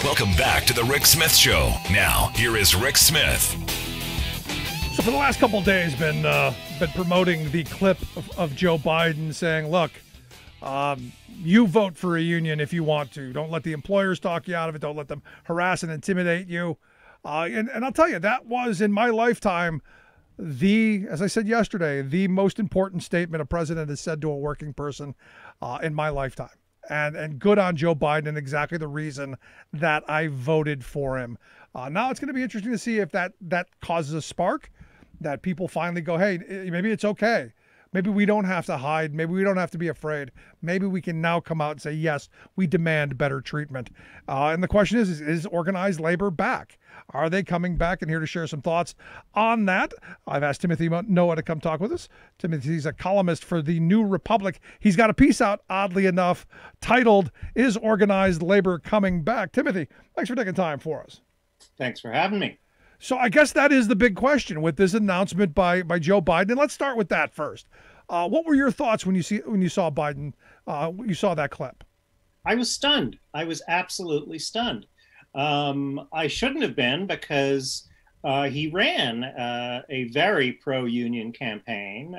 Welcome back to the Rick Smith Show. Now, here is Rick Smith. So for the last couple of days, been promoting the clip of Joe Biden saying, look, you vote for a union if you want to. Don't let the employers talk you out of it. Don't let them harass and intimidate you. And I'll tell you, that was, in my lifetime, as I said yesterday, the most important statement a president has said to a working person in my lifetime. And good on Joe Biden, and exactly the reason that I voted for him. Now it's going to be interesting to see if that causes a spark, that people finally go, hey, maybe it's okay. Maybe we don't have to hide. Maybe we don't have to be afraid. Maybe we can now come out and say, yes, we demand better treatment. And the question is organized labor back? Are they coming back? And here to share some thoughts on that, I've asked Timothy Noah to come talk with us. Timothy's a columnist for the New Republic. He's got a piece out, oddly enough, titled, Is Organized Labor Coming Back? Timothy, thanks for taking time for us. Thanks for having me. So I guess that is the big question with this announcement by Joe Biden. And let's start with that first. What were your thoughts when you saw Biden, you saw that clip? I was stunned. I was absolutely stunned. I shouldn't have been, because he ran a very pro-union campaign.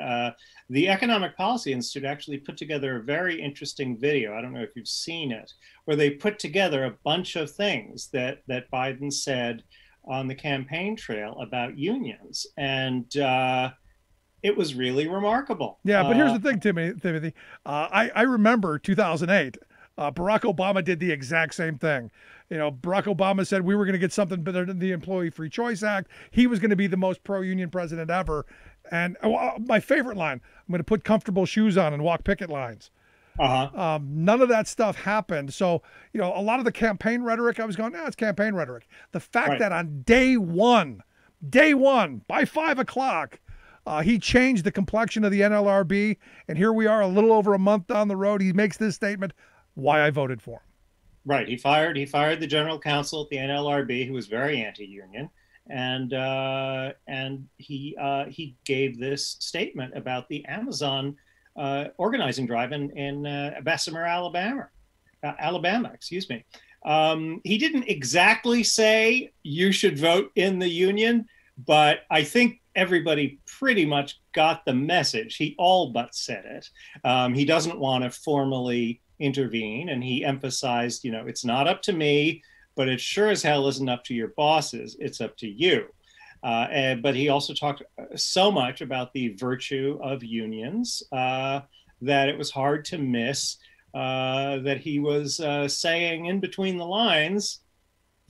The Economic Policy Institute actually put together a very interesting video. I don't know if you've seen it, where they put together a bunch of things that Biden said on the campaign trail about unions. And it was really remarkable. Yeah, but here's the thing, Timothy. I remember 2008. Barack Obama did the exact same thing. You know, Barack Obama said we were going to get something better than the Employee Free Choice Act. He was going to be the most pro-union president ever. And my favorite line, I'm going to put comfortable shoes on and walk picket lines. None of that stuff happened. So, you know, a lot of the campaign rhetoric, I was going, it's campaign rhetoric. The fact that on day one, by 5 o'clock, he changed the complexion of the NLRB, and here we are a little over a month down the road. He makes this statement, why I voted for him. Right. He fired the general counsel at the NLRB, who was very anti-union, and he gave this statement about the Amazon organizing drive in Bessemer, Alabama. He didn't exactly say you should vote in the union, but I think everybody pretty much got the message. He all but said it. He doesn't want to formally intervene, and he emphasized, you know, it's not up to me, but it sure as hell isn't up to your bosses. It's up to you. But he also talked so much about the virtue of unions that it was hard to miss that he was saying in between the lines,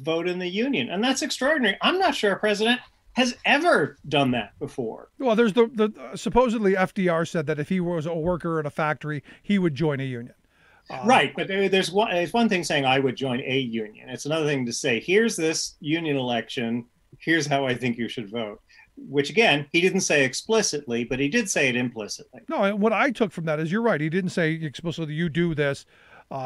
vote in the union. And that's extraordinary. I'm not sure a president has ever done that before. Well, there's the supposedly FDR said that if he was a worker at a factory, he would join a union. Right, but there's one thing saying I would join a union. It's another thing to say, here's this union election, here's how I think you should vote. Which, again, he didn't say explicitly, but he did say it implicitly. No, what I took from that is you're right. He didn't say explicitly, you do this.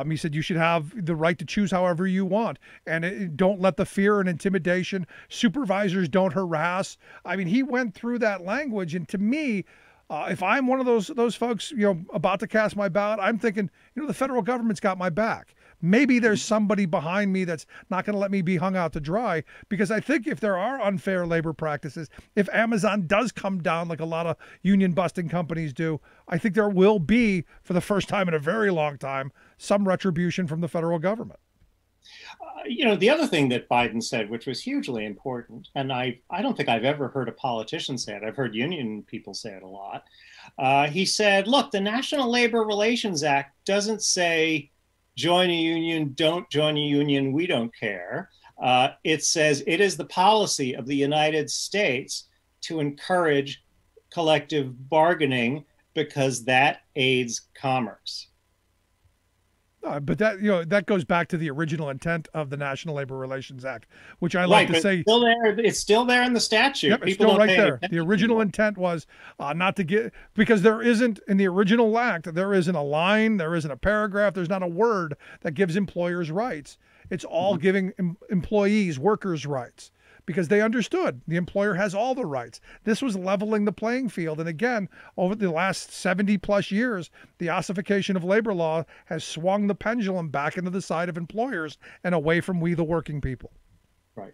He said you should have the right to choose however you want. And don't let the fear and intimidation, supervisors don't harass. I mean, he went through that language. And to me, if I'm one of those folks, you know, about to cast my ballot, I'm thinking, you know, the federal government's got my back. Maybe there's somebody behind me that's not going to let me be hung out to dry, because I think if there are unfair labor practices, if Amazon does come down like a lot of union busting companies do, I think there will be, for the first time in a very long time, some retribution from the federal government. You know, the other thing that Biden said, which was hugely important, and I don't think I've ever heard a politician say it. I've heard union people say it a lot. He said, look, the National Labor Relations Act doesn't say join a union, don't join a union, we don't care. It says it is the policy of the United States to encourage collective bargaining because that aids commerce. But that, you know, that goes back to the original intent of the National Labor Relations Act, which I like to say. Still there, it's still there in the statute. Yep, it's still right there. The original intent was not to get, because there isn't, in the original act, there isn't a line, there isn't a paragraph, there's not a word that gives employers rights. It's all giving employees, workers rights. because they understood the employer has all the rights. This was leveling the playing field. And again, over the last 70 plus years, the ossification of labor law has swung the pendulum back into the side of employers and away from we, the working people. Right.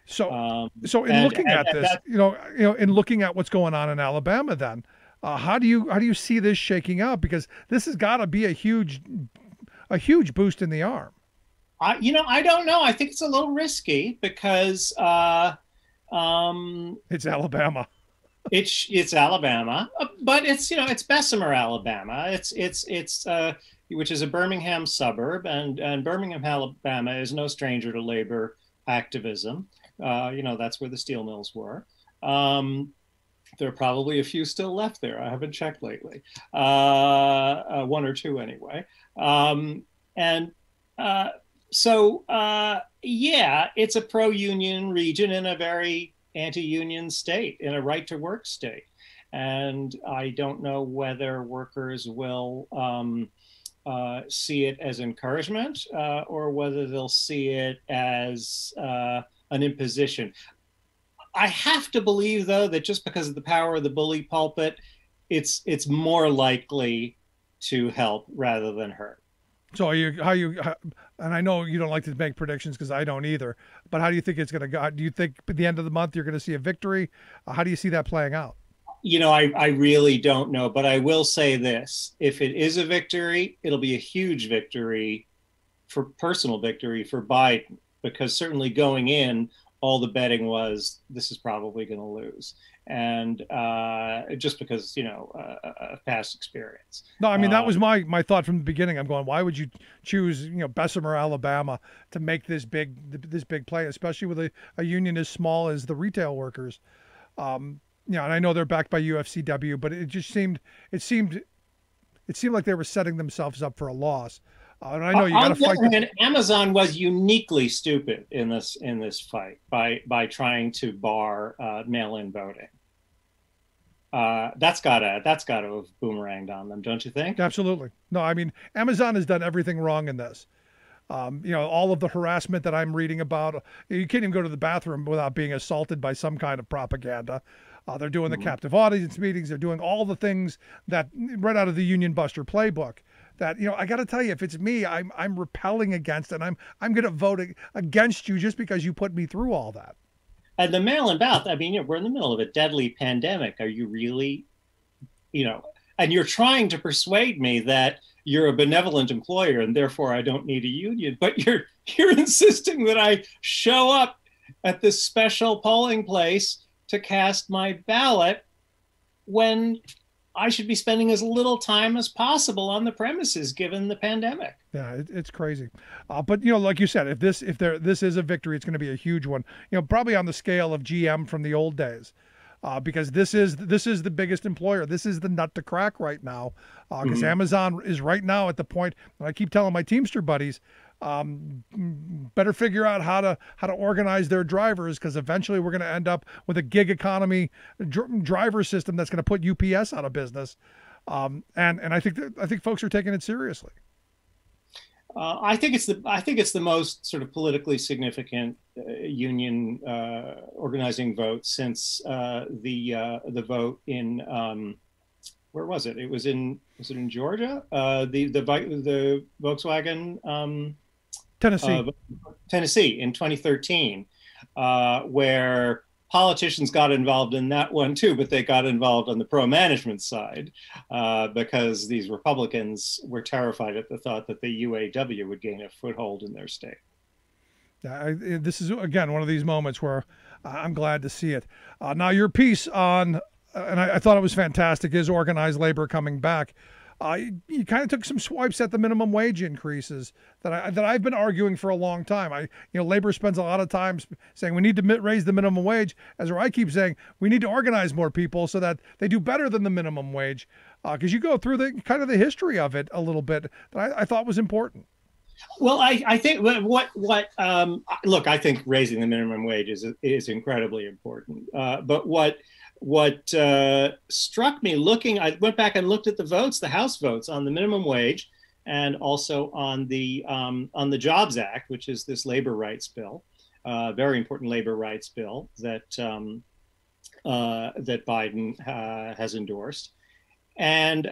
So in looking at this, in looking at what's going on in Alabama, then how do you see this shaking out? Because this has got to be a huge boost in the arm. I don't know. I think it's a little risky because it's Alabama. It's Alabama, but it's Bessemer, Alabama. It's which is a Birmingham suburb, and Birmingham, Alabama is no stranger to labor activism. That's where the steel mills were. There are probably a few still left there. I haven't checked lately. One or two anyway. It's a pro-union region in a very anti-union state, in a right-to-work state. And I don't know whether workers will see it as encouragement or whether they'll see it as an imposition. I have to believe, though, that just because of the power of the bully pulpit, it's more likely to help rather than hurt. So and I know you don't like to make predictions because I don't either, but how do you think it's going to go? Do you think at the end of the month you're going to see a victory? How do you see that playing out? I really don't know, but I will say this. If it is a victory, it'll be a huge victory, personal victory for Biden, because certainly going in, all the betting was this is probably going to lose. And just because, past experience. No, I mean, that was my thought from the beginning. I'm going, why would you choose, Bessemer, Alabama to make this big play, especially with a union as small as the retail workers? And I know they're backed by UFCW, but it seemed like they were setting themselves up for a loss. And I know you got to fight. Amazon was uniquely stupid in this fight by trying to bar mail-in voting. That's gotta have boomeranged on them, don't you think? Absolutely. No, I mean, Amazon has done everything wrong in this. All of the harassment that I'm reading about, you can't even go to the bathroom without being assaulted by some kind of propaganda. They're doing the captive audience meetings. They're doing all the things that right out of the Union Buster playbook. That I got to tell you, if it's me, I'm repelling against, and I'm going to vote against you just because you put me through all that. And the mail-in ballot. I mean, we're in the middle of a deadly pandemic. Are you really, and you're trying to persuade me that you're a benevolent employer and therefore I don't need a union, but you're insisting that I show up at this special polling place to cast my ballot when I should be spending as little time as possible on the premises, given the pandemic. Yeah, it's crazy. But like you said, if this is a victory, it's going to be a huge one. Probably on the scale of GM from the old days, because this is the biggest employer. This is the nut to crack right now, because Amazon is right now at the point. And I keep telling my Teamster buddies, better figure out how to organize their drivers, because eventually we're going to end up with a gig economy driver system that's going to put UPS out of business. And I think folks are taking it seriously. I think it's the most sort of politically significant union organizing vote since the vote in where was it? Was it in Georgia? The Volkswagen Tennessee in 2013, where politicians got involved in that one too, but they got involved on the pro-management side because these Republicans were terrified at the thought that the UAW would gain a foothold in their state. This is, again, one of these moments where I'm glad to see it. Now, your piece on, and I thought it was fantastic, is organized labor coming back. You kind of took some swipes at the minimum wage increases that I've been arguing for a long time. Labor spends a lot of time saying we need to raise the minimum wage, as I keep saying we need to organize more people so that they do better than the minimum wage. Because you go through the kind of the history of it a little bit that I thought was important. Well, I think look, I think raising the minimum wage is incredibly important. But what struck me I went back and looked at the votes, the House votes on the minimum wage, and also on the Jobs Act, which is this labor rights bill. very important labor rights bill that Biden has endorsed. And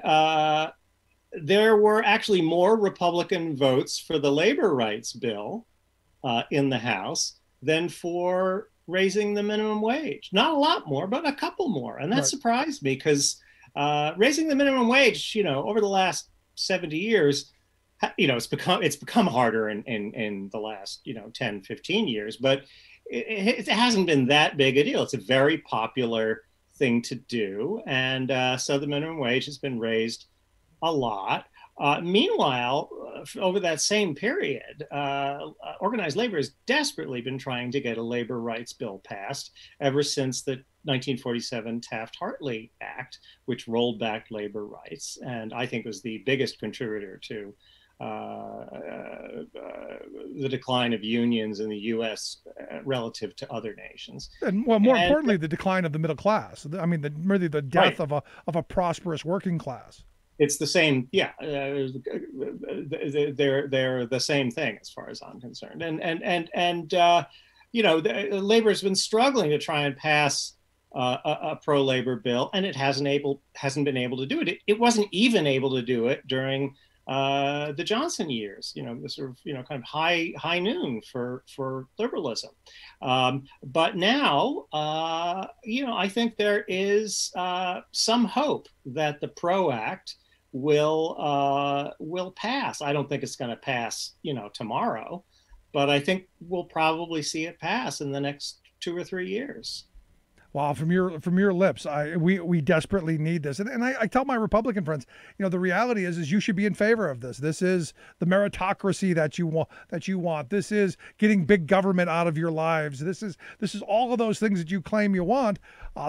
there were actually more Republican votes for the labor rights bill in the House than for raising the minimum wage. Not a lot more, but a couple more. And that Right. surprised me because raising the minimum wage, over the last 70 years, it's become harder in the last 10, 15 years, but it hasn't been that big a deal. It's a very popular thing to do, and so the minimum wage has been raised a lot. Meanwhile, over that same period, organized labor has desperately been trying to get a labor rights bill passed ever since the 1947 Taft-Hartley Act, which rolled back labor rights, and I think was the biggest contributor to the decline of unions in the U.S. Relative to other nations. And well, more importantly, the decline of the middle class. I mean, really the death Right. of a prosperous working class. It's the same, yeah. They're the same thing as far as I'm concerned. Labor has been struggling to try and pass a pro-labor bill, and it hasn't been able to do it. It wasn't even able to do it during the Johnson years. The sort of kind of high noon for liberalism. But now, I think there is some hope that the PRO Act will pass. I don't think it's going to pass, tomorrow, but I think we'll probably see it pass in the next 2 or 3 years. Wow, from your lips, we desperately need this, and I tell my Republican friends, the reality is you should be in favor of this. This is the meritocracy that you want. This is getting big government out of your lives. This is all of those things that you claim you want.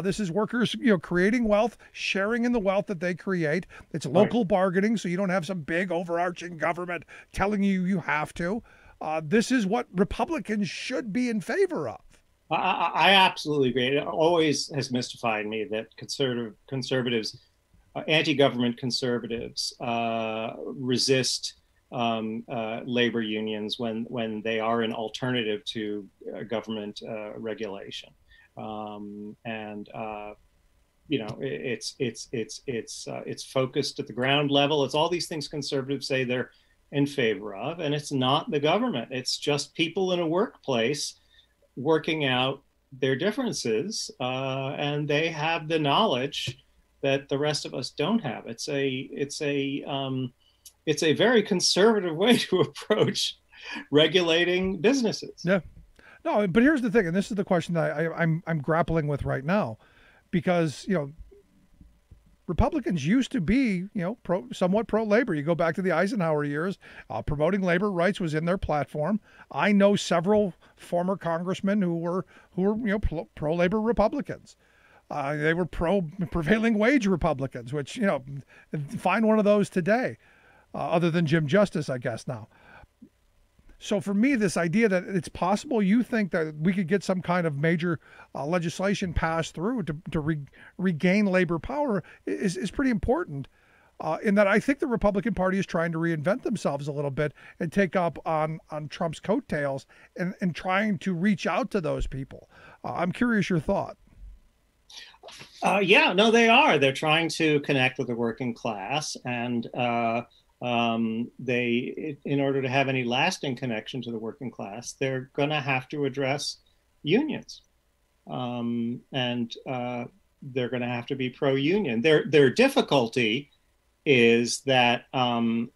This is workers, creating wealth, sharing in the wealth that they create. It's local bargaining, so you don't have some big overarching government telling you have to. This is what Republicans should be in favor of. I absolutely agree. It always has mystified me that conservatives, anti-government conservatives, resist labor unions when they are an alternative to government regulation. It's focused at the ground level. It's all these things conservatives say they're in favor of, and it's not the government. It's just people in a workplace working out their differences, and they have the knowledge that the rest of us don't have. It's a very conservative way to approach regulating businesses. Yeah, no, but here's the thing, and this is the question that I'm grappling with right now, because Republicans used to be, somewhat pro-labor. You go back to the Eisenhower years, promoting labor rights was in their platform. I know several former congressmen who were pro-labor Republicans. They were prevailing wage Republicans, which, find one of those today, other than Jim Justice, I guess now. So for me, this idea that it's possible, you think that we could get some kind of major legislation passed through to regain labor power is pretty important. In that I think the Republican Party is trying to reinvent themselves a little bit and take up on Trump's coattails and trying to reach out to those people. I'm curious your thought. Yeah, no, they are. They're trying to connect with the working class, and in order to have any lasting connection to the working class, they're going to have to address unions, and they're going to have to be pro-union. Their difficulty is that the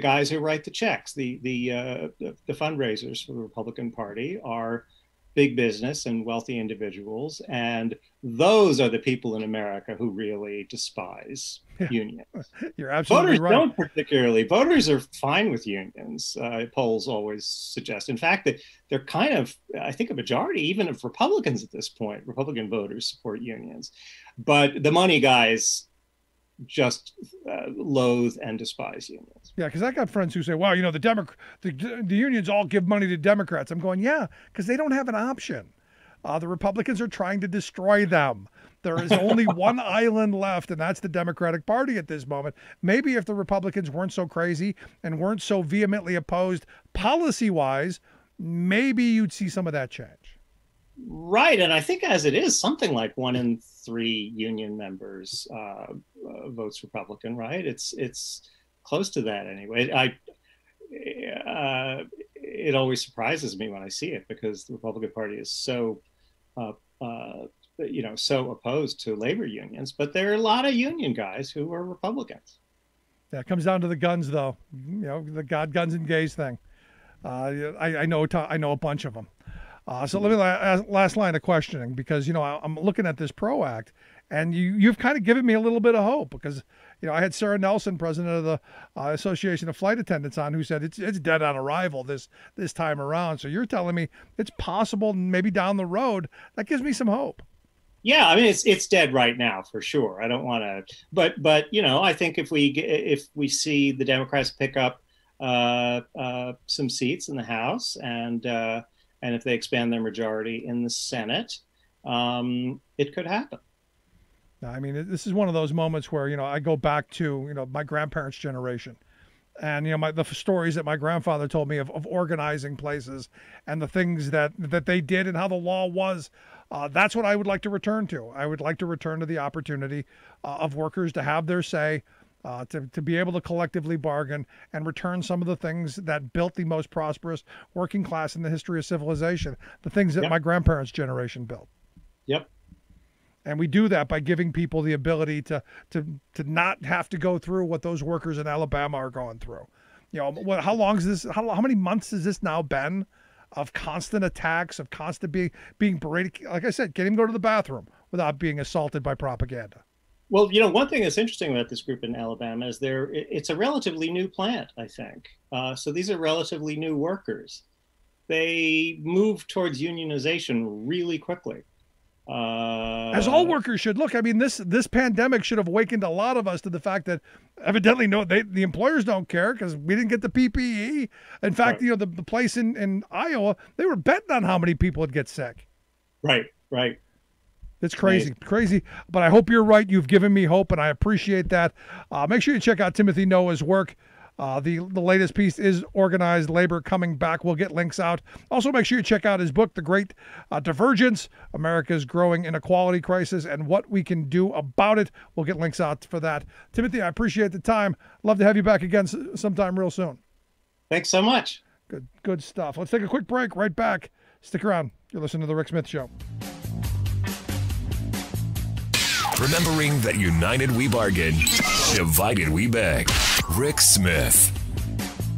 guys who write the checks, the fundraisers for the Republican Party, are big business and wealthy individuals, and those are the people in America who really despise unions. You're absolutely right. Voters don't particularly. Voters are fine with unions. Polls always suggest. In fact, that they're kind of, I think, a majority, even of Republicans at this point. Republican voters support unions, but the money guys just loathe and despise unions. Yeah, because I got friends who say, "Well, the unions all give money to Democrats." I'm going, yeah, because they don't have an option. The Republicans are trying to destroy them. There is only one island left, and that's the Democratic Party at this moment. Maybe if the Republicans weren't so crazy and weren't so vehemently opposed policy-wise, maybe you'd see some of that change. Right, and I think as it is, something like 1 in 3 union members votes Republican. Right, it's close to that anyway. It always surprises me when I see it because the Republican Party is so so opposed to labor unions, but there are a lot of union guys who are Republicans. Yeah, it comes down to the guns, though. The God, guns, and gays thing. I know a bunch of them. So let me last line of questioning, because I'm looking at this PRO Act, and you've kind of given me a little bit of hope, because I had Sarah Nelson, president of the Association of Flight Attendants, on, who said it's dead on arrival this time around. So you're telling me it's possible, maybe down the road. That gives me some hope. Yeah, I mean it's dead right now for sure. I don't want to, but I think if we see the Democrats pick up some seats in the House, and if they expand their majority in the Senate, it could happen. I mean, this is one of those moments where I go back to my grandparents' generation. And the stories that my grandfather told me of organizing places and the things that they did and how the law was, that's what I would like to return to. I would like to return to the opportunity of workers to have their say, to be able to collectively bargain and return some of the things that built the most prosperous working class in the history of civilization, the things that my grandparents' generation built. Yep. And we do that by giving people the ability to not have to go through what those workers in Alabama are going through. How long is this? How many months has this now been of constant attacks, of constant being berated? Like I said, can't even go to the bathroom without being assaulted by propaganda. Well, one thing that's interesting about this group in Alabama is it's a relatively new plant, I think. So these are relatively new workers. They move towards unionization really quickly. As all workers should. Look, I mean, this pandemic should have awakened a lot of us to the fact that evidently the employers don't care because we didn't get the PPE. In fact, the place in Iowa, they were betting on how many people would get sick. Right. It's crazy. But I hope you're right. You've given me hope, and I appreciate that. Make sure you check out Timothy Noah's work. The latest piece is Organized Labor Coming Back. We'll get links out. Also, make sure you check out his book, The Great Divergence, America's Growing Inequality Crisis and What We Can Do About It. We'll get links out for that. Timothy, I appreciate the time. Love to have you back again sometime real soon. Thanks so much. Good stuff. Let's take a quick break. Right back. Stick around. You're listening to The Rick Smith Show. Remembering that united we bargain, divided we beg. Rick Smith.